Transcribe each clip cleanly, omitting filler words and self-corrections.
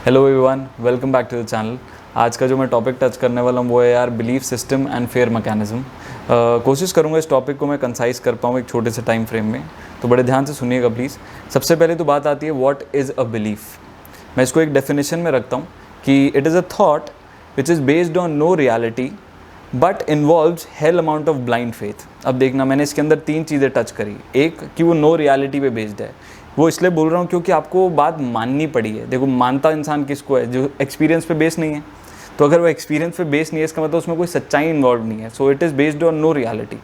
Hello everyone, welcome back to the channel. आज का जो मैं टॉपिक टच करने वाला हूँ वो है यार belief system and fair mechanism. कोशिश करूँगा इस टॉपिक को मैं कंसाइज कर पाऊँ एक छोटे से टाइम फ्रेम में, तो बड़े ध्यान से सुनिएगा प्लीज़। सबसे पहले तो बात आती है व्हाट इज़ अ बिलीफ। मैं इसको एक डेफिनेशन में रखता हूँ कि it is a thought which is based on no reality but involves hell amount of blind faith. अब देखना, मैंने इसके अंदर तीन चीज़ें टच करी। एक कि वो नो रियलिटी पे बेस्ड है। वो इसलिए बोल रहा हूँ क्योंकि आपको बात माननी पड़ी है। देखो, मानता इंसान किसको है? जो एक्सपीरियंस पे बेस नहीं है। तो अगर वो एक्सपीरियंस पे बेस नहीं है, इसका मतलब उसमें कोई सच्चाई इन्वॉल्व नहीं है। So it is based on no reality.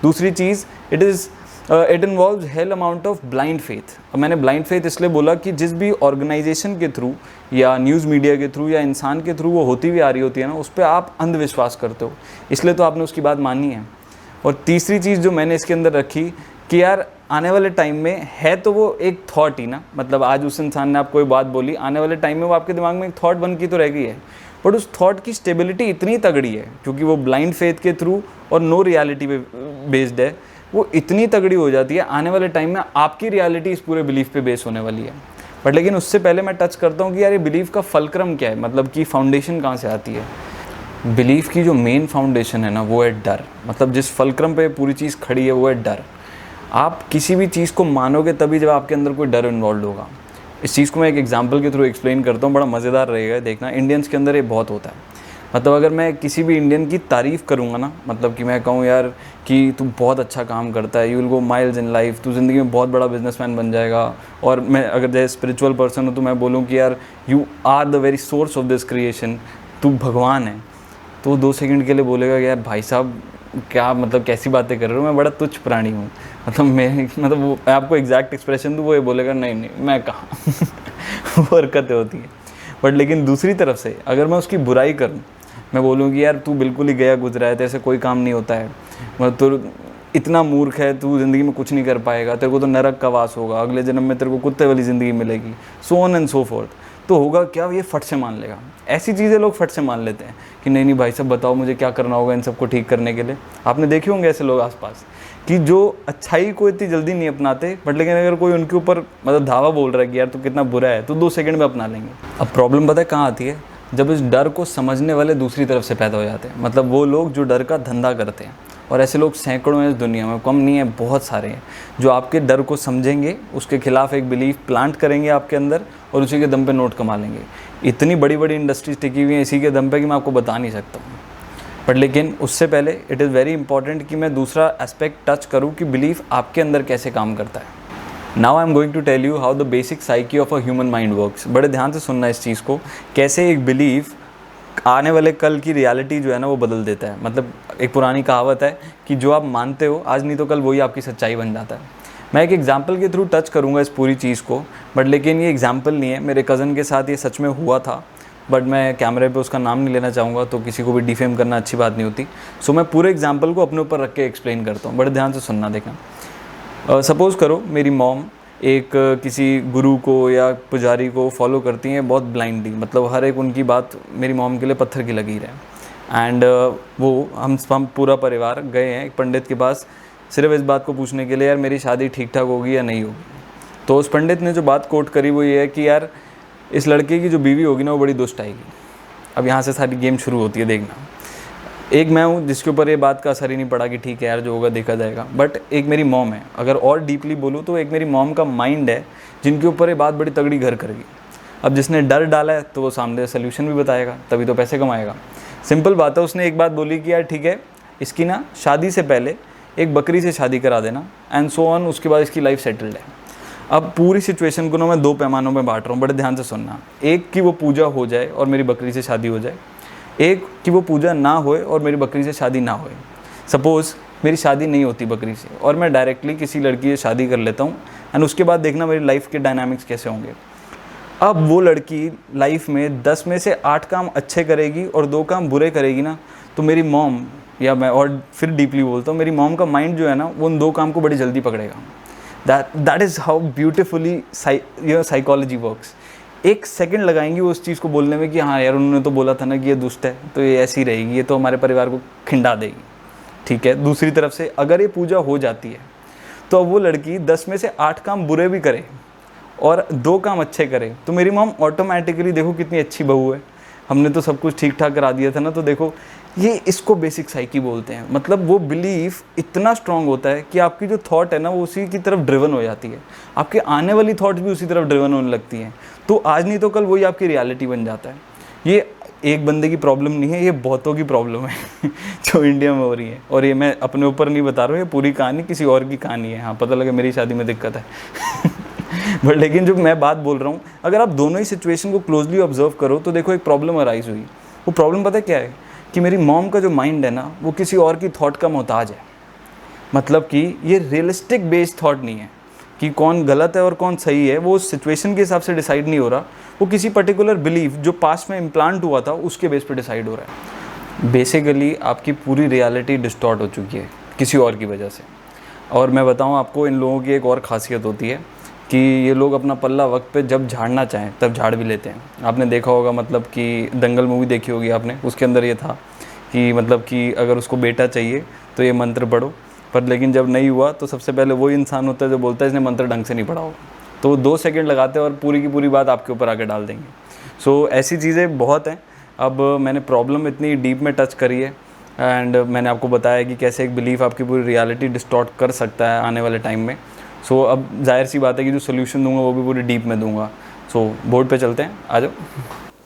दूसरी चीज़, it involves hell amount of blind faith. अब मैंने ब्लाइंड फेथ इसलिए बोला कि जिस भी ऑर्गेनाइजेशन के थ्रू या न्यूज़ मीडिया के थ्रू या इंसान के थ्रू वो होती हुई आ रही होती है ना, उस पर आप अंधविश्वास करते हो, इसलिए तो आपने उसकी बात मानी है। और तीसरी चीज़ जो मैंने इसके अंदर रखी कि यार आने वाले टाइम में है तो वो एक थॉट ही ना, मतलब आज उस इंसान ने आपको कोई बात बोली, आने वाले टाइम में वो आपके दिमाग में एक थॉट बन की तो रह गई है, बट उस थॉट की स्टेबिलिटी इतनी तगड़ी है क्योंकि वो ब्लाइंड फेथ के थ्रू और नो रियलिटी पे बेस्ड है, वो इतनी तगड़ी हो जाती है आने वाले टाइम में आपकी रियलिटी इस पूरे बिलीफ पे बेस होने वाली है। बट लेकिन उससे पहले मैं टच करता हूँ कि यार ये बिलीफ का फलक्रम क्या है, मतलब कि फाउंडेशन कहाँ से आती है। बिलीफ की जो मेन फाउंडेशन है ना, वो है डर। मतलब जिस फलक्रम पे पूरी चीज़ खड़ी है वो है डर। आप किसी भी चीज़ को मानोगे तभी जब आपके अंदर कोई डर इन्वॉल्व होगा। इस चीज़ को मैं एक एग्जांपल के थ्रू एक्सप्लेन करता हूँ, बड़ा मज़ेदार रहेगा, देखना। इंडियंस के अंदर ये बहुत होता है। मतलब अगर मैं किसी भी इंडियन की तारीफ़ करूँगा ना, मतलब कि मैं कहूँ यार कि तू बहुत अच्छा काम करता है, you will go miles in life, तू ज़िंदगी में बहुत बड़ा बिजनेसमैन बन जाएगा। और मैं अगर जैसे स्पिरिचुअल पर्सन हूँ तो मैं बोलूँ कि यार you are the very source of this creation, तू भगवान है। तो 2 सेकंड के लिए बोलेगा कि यार भाई साहब क्या, मतलब कैसी बातें कर रहे हो, मैं बड़ा तुच्छ प्राणी हूँ। मतलब वो आपको एग्जैक्ट एक्सप्रेशन दूँ, वो ये बोलेगा नहीं मैं कहाँ वो हरकतें होती हैं। बट लेकिन दूसरी तरफ से अगर मैं उसकी बुराई करूँ, मैं बोलूँ कि यार तू बिल्कुल ही गया गुजरा है, तेरे से कोई काम नहीं होता है, मतलब तू इतना मूर्ख है, तू ज़िंदगी में कुछ नहीं कर पाएगा, तेरे को तो नरक का वास होगा, अगले जन्म में तेरे को कुत्ते वाली ज़िंदगी मिलेगी, so on and so fourth. तो होगा क्या, ये फट से मान लेगा। ऐसी चीज़ें लोग फट से मान लेते हैं कि नहीं भाई साहब बताओ मुझे क्या करना होगा इन सबको ठीक करने के लिए। आपने देखे होंगे ऐसे लोग आसपास कि जो अच्छाई को इतनी जल्दी नहीं अपनाते, बट लेकिन अगर कोई उनके ऊपर मतलब धावा बोल रहा है कि यार तू कितना बुरा है, तो 2 सेकंड में अपना लेंगे। अब प्रॉब्लम पता है कहाँ आती है? जब इस डर को समझने वाले दूसरी तरफ से पैदा हो जाते हैं, मतलब वो लोग जो डर का धंधा करते हैं। और ऐसे लोग सैकड़ों हैं इस दुनिया में, कम नहीं है, बहुत सारे हैं जो आपके डर को समझेंगे, उसके खिलाफ एक बिलीफ प्लांट करेंगे आपके अंदर और उसी के दम पे नोट कमा लेंगे। इतनी बड़ी बड़ी इंडस्ट्रीज टिकी हुई हैं इसी के दम पे कि मैं आपको बता नहीं सकता हूँ। बट लेकिन उससे पहले इट इज़ वेरी इंपॉर्टेंट कि मैं दूसरा एस्पेक्ट टच करूँ कि बिलीफ आपके अंदर कैसे काम करता है। Now I am going to tell you how the basic psyche of a human mind works. बड़े ध्यान से सुनना इस चीज़ को, कैसे एक बिलीफ आने वाले कल की रियलिटी जो है ना वो बदल देता है। मतलब एक पुरानी कहावत है कि जो आप मानते हो आज नहीं तो कल वही आपकी सच्चाई बन जाता है। मैं एक एग्जाम्पल के थ्रू टच करूँगा इस पूरी चीज़ को, बट लेकिन ये एग्जाम्पल नहीं है, मेरे कज़न के साथ ये सच में हुआ था। बट मैं कैमरे पे उसका नाम नहीं लेना चाहूँगा, तो किसी को भी डिफेम करना अच्छी बात नहीं होती। सो मैं पूरे एग्जाम्पल को अपने ऊपर रख के एक्सप्लेन करता हूँ, बड़े ध्यान से सुनना। देखना, सपोज़ करो मेरी मॉम एक किसी गुरु को या पुजारी को फॉलो करती हैं बहुत ब्लाइंडली, मतलब हर एक उनकी बात मेरी मॉम के लिए पत्थर की लगी रहे। एंड वो हम पूरा परिवार गए हैं एक पंडित के पास सिर्फ इस बात को पूछने के लिए यार मेरी शादी ठीक ठाक होगी या नहीं होगी। तो उस पंडित ने जो बात कोट करी वो ये है कि यार इस लड़के की जो बीवी होगी ना वो बड़ी दुष्ट आएगी। अब यहाँ से सारी गेम शुरू होती है। देखना, एक मैं हूँ जिसके ऊपर ये बात का असर ही नहीं पड़ा कि ठीक है यार जो होगा देखा जाएगा, बट एक मेरी मॉम है। अगर और डीपली बोलूँ तो एक मेरी मॉम का माइंड है जिनके ऊपर ये बात बड़ी तगड़ी घर करेगी। अब जिसने डर डाला है तो वो सामने सोल्यूशन भी बताएगा, तभी तो पैसे कमाएगा। सिंपल बात है, उसने एक बात बोली कि यार ठीक है इसकी ना शादी से पहले एक बकरी से शादी करा देना एंड सो ऑन, उसके बाद इसकी लाइफ सेटल्ड है। अब पूरी सिचुएशन को ना मैं 2 पैमानों में बांट रहा हूँ, बड़े ध्यान से सुनना। एक कि वो पूजा हो जाए और मेरी बकरी से शादी हो जाए, एक कि वो पूजा ना होए और मेरी बकरी से शादी ना होए। सपोज़ मेरी शादी नहीं होती बकरी से और मैं डायरेक्टली किसी लड़की से शादी कर लेता हूँ, एंड उसके बाद देखना मेरी लाइफ के डायनामिक्स कैसे होंगे। अब वो लड़की लाइफ में 10 में से 8 काम अच्छे करेगी और 2 काम बुरे करेगी ना, तो मेरी मॉम, या मैं और फिर डीपली बोलता हूँ, मेरी मॉम का माइंड जो है ना वो उन 2 काम को बड़ी जल्दी पकड़ेगा। That is how beautifully psychology works. 1 second लगाएंगी वो उस चीज़ को बोलने में कि हाँ यार उन्होंने तो बोला था ना कि ये दुष्ट है, तो ये ऐसी रहेगी, ये तो हमारे परिवार को खिंडा देगी। ठीक है, दूसरी तरफ से अगर ये पूजा हो जाती है तो अब वो लड़की 10 में से 8 काम बुरे भी करे और 2 काम अच्छे करे तो मेरी मॉम ऑटोमेटिकली, देखो कितनी अच्छी बहू है, हमने तो सब कुछ ठीक ठाक करा दिया था ना। तो देखो ये इसको बेसिक साइकी बोलते हैं। मतलब वो बिलीफ इतना स्ट्रांग होता है कि आपकी जो थॉट है ना वो उसी की तरफ ड्रिवन हो जाती है, आपके आने वाली थॉट्स भी उसी तरफ ड्रिवन होने लगती हैं। तो आज नहीं तो कल वही आपकी रियलिटी बन जाता है। ये एक बंदे की प्रॉब्लम नहीं है, ये बहुतों की प्रॉब्लम है जो इंडिया में हो रही है। और ये मैं अपने ऊपर नहीं बता रहा हूँ, ये पूरी कहानी किसी और की कहानी है। हाँ, पता लगे मेरी शादी में दिक्कत है बट लेकिन जो मैं बात बोल रहा हूँ, अगर आप दोनों ही सिचुएशन को क्लोजली ऑब्जर्व करो तो देखो एक प्रॉब्लम अराइज हुई। वो प्रॉब्लम पता है क्या है कि मेरी मॉम का जो माइंड है ना वो किसी और की थॉट का मोहताज है। मतलब कि ये रियलिस्टिक बेस्ड थॉट नहीं है कि कौन गलत है और कौन सही है, वो सिचुएशन के हिसाब से डिसाइड नहीं हो रहा, वो किसी पर्टिकुलर बिलीफ जो पास्ट में इम्प्लांट हुआ था उसके बेस पे डिसाइड हो रहा है। बेसिकली आपकी पूरी रियलिटी डिस्टॉर्ट हो चुकी है किसी और की वजह से। और मैं बताऊं आपको, इन लोगों की एक और खासियत होती है कि ये लोग अपना पल्ला वक्त पे जब झाड़ना चाहें तब झाड़ भी लेते हैं। आपने देखा होगा, मतलब कि दंगल मूवी देखी होगी आपने, उसके अंदर ये था कि मतलब कि अगर उसको बेटा चाहिए तो ये मंत्र पढ़ो, पर लेकिन जब नहीं हुआ तो सबसे पहले वही इंसान होता है जो बोलता है इसने मंत्र ढंग से नहीं पढ़ा होगा। तो वो 2 सेकंड लगाते हैं और पूरी की पूरी बात आपके ऊपर आके डाल देंगे। सो ऐसी चीज़ें बहुत हैं। अब मैंने प्रॉब्लम इतनी डीप में टच करी है एंड मैंने आपको बताया कि कैसे एक बिलीफ आपकी पूरी रियलिटी डिस्टॉर्ट कर सकता है आने वाले टाइम में। सो अब जाहिर सी बात है कि जो सोल्यूशन दूंगा वो भी पूरी डीप में दूंगा। सो बोर्ड पे चलते हैं, आ जाओ।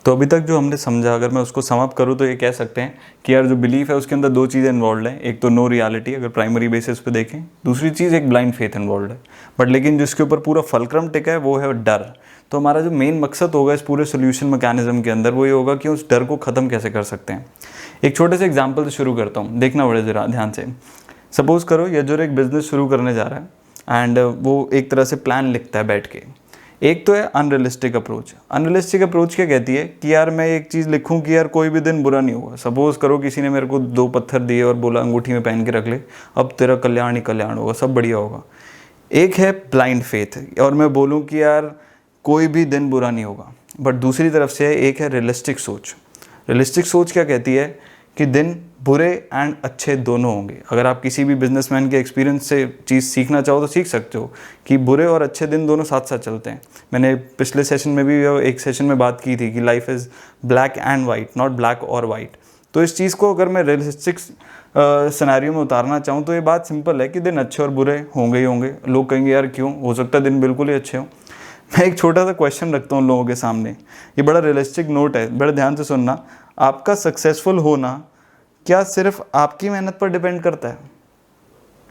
तो अभी तक जो हमने समझा, अगर मैं उसको सम अप करूँ तो ये कह सकते हैं कि यार जो बिलीफ है उसके अंदर 2 चीज़ें इन्वॉल्व हैं। एक तो नो रियलिटी अगर प्राइमरी बेसिस पे देखें, दूसरी चीज़ एक ब्लाइंड फेथ इन्वॉल्व है। बट लेकिन जिसके ऊपर पूरा फलक्रम टिका है वो है डर। तो हमारा जो मेन मकसद होगा इस पूरे सोल्यूशन मैकेनिज्म के अंदर वो ये होगा कि उस डर को ख़त्म कैसे कर सकते हैं। एक छोटे से एग्जाम्पल से शुरू करता हूँ, देखना बड़े ज़रा ध्यान से। सपोज़ करो यजुर एक बिज़नेस शुरू करने जा रहा है एंड वो एक तरह से प्लान लिखता है बैठ के। एक तो है अनरियलिस्टिक अप्रोच। अनरियलिस्टिक अप्रोच क्या कहती है कि यार मैं एक चीज़ लिखूं कि यार कोई भी दिन बुरा नहीं होगा। सपोज़ करो किसी ने मेरे को 2 पत्थर दिए और बोला अंगूठी में पहन के रख ले, अब तेरा कल्याण ही कल्याण होगा, सब बढ़िया होगा। एक है ब्लाइंड फेथ और मैं बोलूँ कि यार कोई भी दिन बुरा नहीं होगा। बट दूसरी तरफ से एक है रियलिस्टिक सोच। रियलिस्टिक सोच क्या कहती है कि दिन बुरे एंड अच्छे दोनों होंगे। अगर आप किसी भी बिजनेसमैन के एक्सपीरियंस से चीज़ सीखना चाहो तो सीख सकते हो कि बुरे और अच्छे दिन दोनों साथ साथ चलते हैं। मैंने पिछले सेशन में भी एक सेशन में बात की थी कि life is black and white, not black और वाइट। तो इस चीज़ को अगर मैं रियलिस्टिक सिनेरियो में उतारना चाहूँ तो ये बात सिंपल है कि दिन अच्छे और बुरे होंगे ही होंगे। लोग कहेंगे यार क्यों, हो सकता है दिन बिल्कुल ही अच्छे हों। मैं एक छोटा सा क्वेश्चन रखता हूँ लोगों के सामने, ये बड़ा रियलिस्टिक नोट है, बड़े ध्यान से सुनना। आपका सक्सेसफुल होना क्या सिर्फ आपकी मेहनत पर डिपेंड करता है?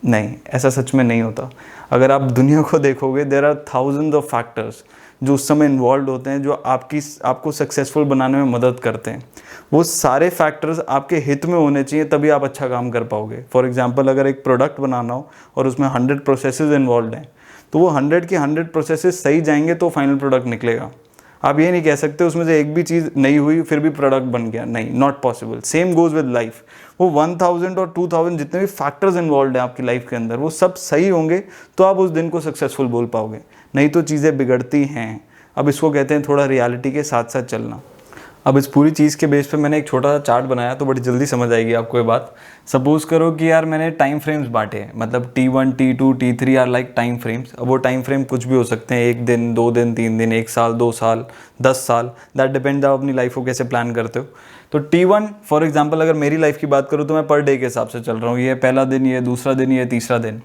नहीं, ऐसा सच में नहीं होता। अगर आप दुनिया को देखोगे, there are thousands of factors जो उस समय इन्वॉल्व होते हैं, जो आपको सक्सेसफुल बनाने में मदद करते हैं। वो सारे फैक्टर्स आपके हित में होने चाहिए, तभी आप अच्छा काम कर पाओगे। फॉर एग्जांपल, अगर एक प्रोडक्ट बनाना हो और उसमें 100 प्रोसेसेस इन्वॉल्व हैं, तो वो 100 की 100 प्रोसेसेस सही जाएंगे तो फाइनल प्रोडक्ट निकलेगा। आप ये नहीं कह सकते उसमें से एक भी चीज़ नहीं हुई फिर भी प्रोडक्ट बन गया, नहीं, not possible. Same goes with life. वो 1000 और 2000 जितने भी फैक्टर्स इन्वॉल्व हैं आपकी लाइफ के अंदर, वो सब सही होंगे तो आप उस दिन को सक्सेसफुल बोल पाओगे, नहीं तो चीज़ें बिगड़ती हैं। अब इसको कहते हैं थोड़ा रियलिटी के साथ साथ चलना। अब इस पूरी चीज़ के बेस पे मैंने एक छोटा सा चार्ट बनाया तो बड़ी जल्दी समझ आएगी आपको ये बात। सपोज़ करो कि यार मैंने टाइम फ्रेम्स बांटे हैं, मतलब T1, T2, T3 are like time frames. अब वो टाइम फ्रेम कुछ भी हो सकते हैं, 1 दिन, 2 दिन, 3 दिन, 1 साल, 2 साल, 10 साल, दैट डिपेंड्स आप अपनी लाइफ को कैसे प्लान करते हो। तो T1 फॉर एग्जाम्पल अगर मेरी लाइफ की बात करूँ तो मैं पर डे के हिसाब से चल रहा हूँ। ये पहला दिन, ये दूसरा दिन, ये तीसरा दिन।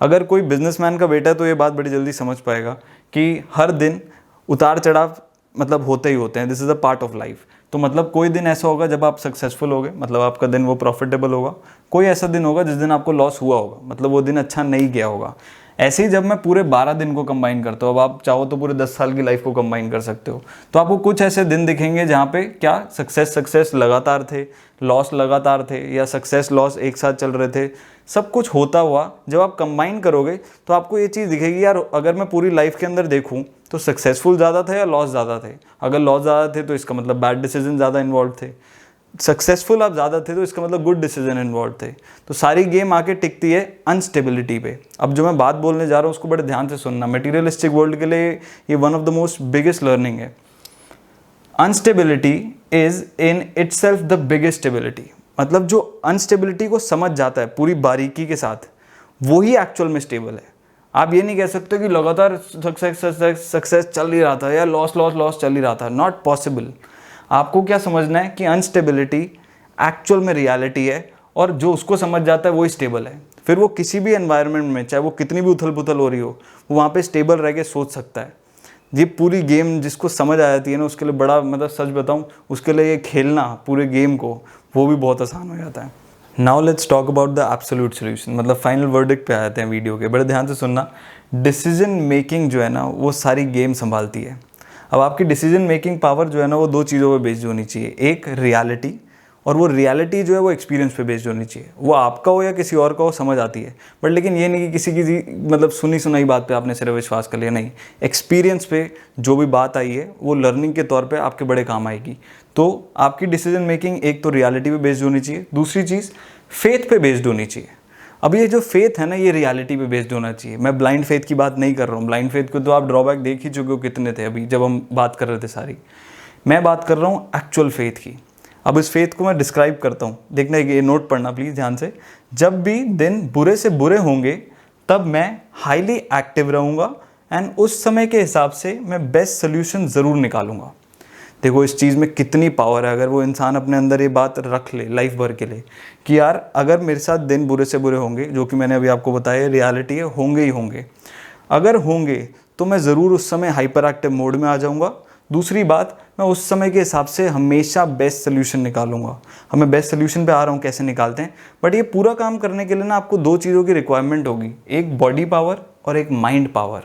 अगर कोई बिजनेसमैन का बेटा है तो ये बात बड़ी जल्दी समझ पाएगा कि हर दिन उतार चढ़ाव मतलब होते ही होते हैं। This is a part of life. तो मतलब कोई दिन ऐसा होगा जब आप सक्सेसफुल होगे, मतलब आपका दिन वो प्रॉफिटेबल होगा। कोई ऐसा दिन होगा जिस दिन आपको लॉस हुआ होगा, मतलब वो दिन अच्छा नहीं गया होगा। ऐसे ही जब मैं पूरे 12 दिन को कंबाइन करता हूँ, अब आप चाहो तो पूरे 10 साल की लाइफ को कंबाइन कर सकते हो, तो आपको कुछ ऐसे दिन दिखेंगे जहाँ पे क्या सक्सेस लगातार थे, लॉस लगातार थे, या सक्सेस लॉस एक साथ चल रहे थे। सब कुछ होता हुआ जब आप कंबाइन करोगे तो आपको ये चीज़ दिखेगी, यार अगर मैं पूरी लाइफ के अंदर देखूँ तो सक्सेसफुल ज़्यादा थे या लॉस ज़्यादा थे। अगर लॉस ज़्यादा थे तो इसका मतलब बैड डिसीजन ज़्यादा इन्वॉल्व थे। सक्सेसफुल आप ज़्यादा थे तो इसका मतलब गुड डिसीजन इन्वॉल्व थे। तो सारी गेम आके टिकती है अनस्टेबिलिटी पे। अब जो मैं बात बोलने जा रहा हूँ उसको बड़े ध्यान से सुनना। मटेरियलिस्टिक वर्ल्ड के लिए ये one of the most biggest learning है। Unstability is in itself the biggest stability. मतलब जो अनस्टेबिलिटी को समझ जाता है पूरी बारीकी के साथ, वही एक्चुअल में स्टेबल है। आप ये नहीं कह सकते कि लगातार सक्सेस चल ही रहा था या लॉस चल ही रहा था, नॉट पॉसिबल। आपको क्या समझना है कि अनस्टेबिलिटी एक्चुअल में रियलिटी है, और जो उसको समझ जाता है वही स्टेबल है। फिर वो किसी भी एनवायरनमेंट में, चाहे वो कितनी भी उथल पुथल हो रही हो, वो वहाँ पे स्टेबल रह के सोच सकता है। ये पूरी गेम जिसको समझ आ जाती है ना, उसके लिए बड़ा, मतलब सच बताऊँ, उसके लिए ये खेलना पूरे गेम को, वो भी बहुत आसान हो जाता है। Now let's talk about the absolute solution, मतलब फाइनल वर्डिक्ट पे आ जाते हैं वीडियो के। बड़े ध्यान से सुनना। डिसीजन मेकिंग जो है ना, वो सारी गेम संभालती है। अब आपकी डिसीजन मेकिंग पावर जो है ना, वो दो चीज़ों पे बेस्ड होनी चाहिए। एक रियलिटी, और वो रियलिटी जो है वो एक्सपीरियंस पे बेस्ड होनी चाहिए। वो आपका हो या किसी और का हो, समझ आती है, बट लेकिन ये नहीं कि किसी मतलब सुनी सुनाई बात पे आपने सिर्फ विश्वास कर लिया। नहीं, एक्सपीरियंस पे जो भी बात आई है वो लर्निंग के तौर पे आपके बड़े काम आएगी। तो आपकी डिसीजन मेकिंग एक तो रियलिटी पे बेस्ड होनी चाहिए, दूसरी चीज़ फेथ पे बेस्ड होनी चाहिए। अब ये जो फेथ है ना, ये रियलिटी पे बेस्ड होना चाहिए। मैं ब्लाइंड फेथ की बात नहीं कर रहा हूँ। ब्लाइंड फेथ को तो आप ड्रॉबैक देख ही चुके हो कितने थे अभी जब हम बात कर रहे थे सारी। मैं बात कर रहा हूँ एक्चुअल फेथ की। अब इस फेथ को मैं डिस्क्राइब करता हूँ, देखना ये नोट पढ़ना प्लीज़ ध्यान से। जब भी दिन बुरे से बुरे होंगे तब मैं हाईली एक्टिव रहूँगा, एंड उस समय के हिसाब से मैं बेस्ट सोल्यूशन ज़रूर निकालूंगा। देखो इस चीज़ में कितनी पावर है। अगर वो इंसान अपने अंदर ये बात रख ले लाइफ भर के लिए कि यार अगर मेरे साथ दिन बुरे से बुरे होंगे, जो कि मैंने अभी आपको बताया रियलिटी है, होंगे ही होंगे, अगर होंगे तो मैं ज़रूर उस समय हाइपर एक्टिव मोड में आ जाऊँगा। दूसरी बात, मैं उस समय के हिसाब से हमेशा बेस्ट सोल्यूशन निकालूंगा। अब मैं बेस्ट सोल्यूशन पे आ रहा हूँ, कैसे निकालते हैं। बट ये पूरा काम करने के लिए ना आपको दो चीज़ों की रिक्वायरमेंट होगी, एक बॉडी पावर और एक माइंड पावर।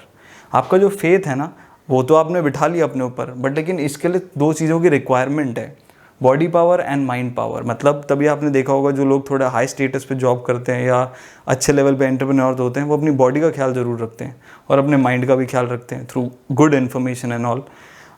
आपका जो फेथ है ना, वो तो आपने बिठा लिया अपने ऊपर, बट लेकिन इसके लिए दो चीज़ों की रिक्वायरमेंट है, body power and mind power. मतलब तभी आपने देखा होगा जो लोग थोड़ा हाई स्टेटस पे जॉब करते हैं या अच्छे लेवल पे एंटरप्रेन्योर होते हैं, वो अपनी बॉडी का ख्याल ज़रूर रखते हैं और अपने माइंड का भी ख्याल रखते हैं through good information and all.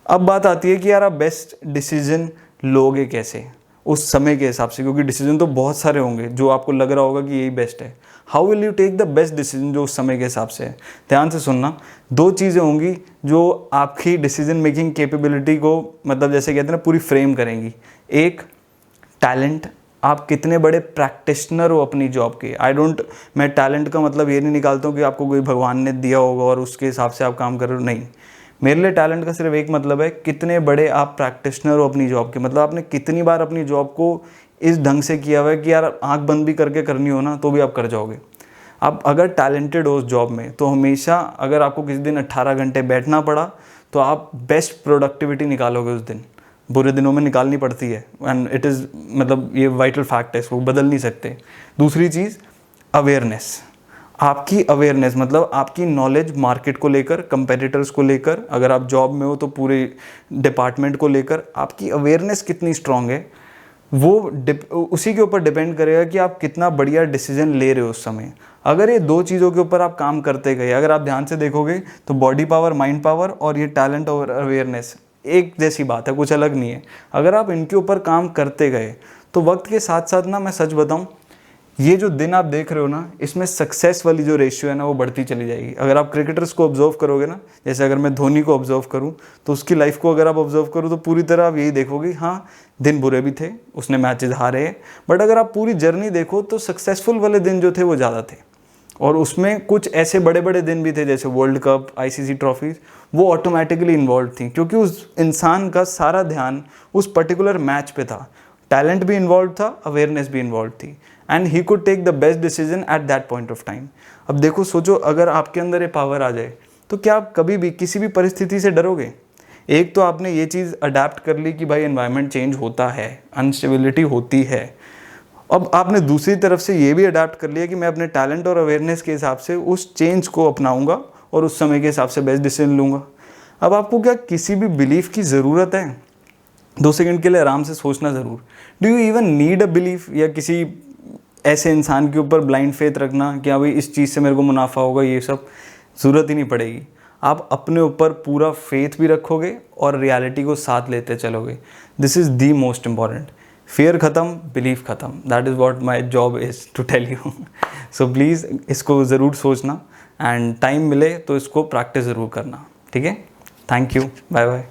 अब बात आती है कि यार आप बेस्ट डिसीजन लोगे कैसे उस समय के हिसाब से, क्योंकि डिसीजन तो बहुत सारे होंगे जो आपको लग रहा होगा कि यही बेस्ट है। How will you take the best decision जो उस समय के हिसाब से है। ध्यान से सुनना, दो चीज़ें होंगी जो आपकी डिसीजन मेकिंग कैपेबिलिटी को, मतलब जैसे कहते हैं ना, पूरी फ्रेम करेंगी। एक टैलेंट, आप कितने बड़े प्रैक्टिशनर हो अपनी जॉब के। मैं टैलेंट का मतलब ये नहीं निकालता हूँ कि आपको कोई भगवान ने दिया होगा और उसके हिसाब से आप काम कर रहे हो, नहीं। मेरे लिए टैलेंट का सिर्फ एक मतलब है, कितने बड़े आप प्रैक्टिशनर हो अपनी जॉब के। मतलब आपने कितनी बार अपनी जॉब को इस ढंग से किया हुआ है कि यार आंख बंद भी करके करनी हो ना तो भी आप कर जाओगे। आप अगर टैलेंटेड हो उस जॉब में तो हमेशा, अगर आपको किसी दिन 18 घंटे बैठना पड़ा तो आप बेस्ट प्रोडक्टिविटी निकालोगे उस दिन। बुरे दिनों में निकालनी पड़ती है, एंड इट इज़, मतलब ये वाइटल फैक्ट है, इसको बदल नहीं सकते। दूसरी चीज़ अवेयरनेस, आपकी अवेयरनेस, मतलब आपकी नॉलेज मार्केट को लेकर, कंपेटिटर्स को लेकर, अगर आप जॉब में हो तो पूरे डिपार्टमेंट को लेकर आपकी अवेयरनेस कितनी स्ट्रांग है, वो उसी के ऊपर डिपेंड करेगा कि आप कितना बढ़िया डिसीजन ले रहे हो उस समय। अगर ये दो चीज़ों के ऊपर आप काम करते गए, अगर आप ध्यान से देखोगे तो बॉडी पावर, माइंड पावर और ये टैलेंट और अवेयरनेस एक जैसी बात है, कुछ अलग नहीं है। अगर आप इनके ऊपर काम करते गए तो वक्त के साथ साथ ना, मैं सच बताऊं, ये जो दिन आप देख रहे हो ना, इसमें सक्सेस वाली जो रेशियो है ना, वो बढ़ती चली जाएगी। अगर आप क्रिकेटर्स को ऑब्जर्व करोगे ना, जैसे अगर मैं धोनी को ऑब्जर्व करूं तो उसकी लाइफ को अगर आप ऑब्जर्व करो तो पूरी तरह आप यही देखोगे, हाँ दिन बुरे भी थे, उसने मैचेस हारे, बट अगर आप पूरी जर्नी देखो तो सक्सेसफुल वाले दिन जो थे वो ज़्यादा थे। और उसमें कुछ ऐसे बड़े बड़े दिन भी थे जैसे वर्ल्ड कप, ICC ट्रॉफीज, वो ऑटोमेटिकली इन्वॉल्व थी क्योंकि उस इंसान का सारा ध्यान उस पर्टिकुलर मैच पे था। टैलेंट भी इन्वॉल्व था, अवेयरनेस भी इन्वॉल्व थी, and he could take the best decision at that point of time. अब देखो, सोचो, अगर आपके अंदर ये पावर आ जाए तो क्या आप कभी भी किसी भी परिस्थिति से डरोगे? एक तो आपने ये चीज़ अडेप्ट कर ली कि भाई एनवायरनमेंट चेंज होता है, अनस्टेबिलिटी होती है। अब आपने दूसरी तरफ से ये भी अडेप्ट कर लिया कि मैं अपने टैलेंट और अवेयरनेस के हिसाब से उस चेंज को अपनाऊंगा और उस समय के हिसाब से बेस्ट डिसीजन लूँगा। अब आपको क्या किसी भी बिलीफ की ज़रूरत है? 2 सेकंड के लिए आराम से सोचना ज़रूर। Do you even need a belief, या किसी ऐसे इंसान के ऊपर ब्लाइंड फेथ रखना कि हाँ भाई इस चीज़ से मेरे को मुनाफा होगा, ये सब ज़रूरत ही नहीं पड़ेगी। आप अपने ऊपर पूरा फेथ भी रखोगे और रियलिटी को साथ लेते चलोगे। This is the most important. Fear ख़त्म, बिलीफ ख़त्म। That is what my job is to tell you. So please इसको ज़रूर सोचना, एंड टाइम मिले तो इसको प्रैक्टिस ज़रूर करना, ठीक है? Thank you, bye bye.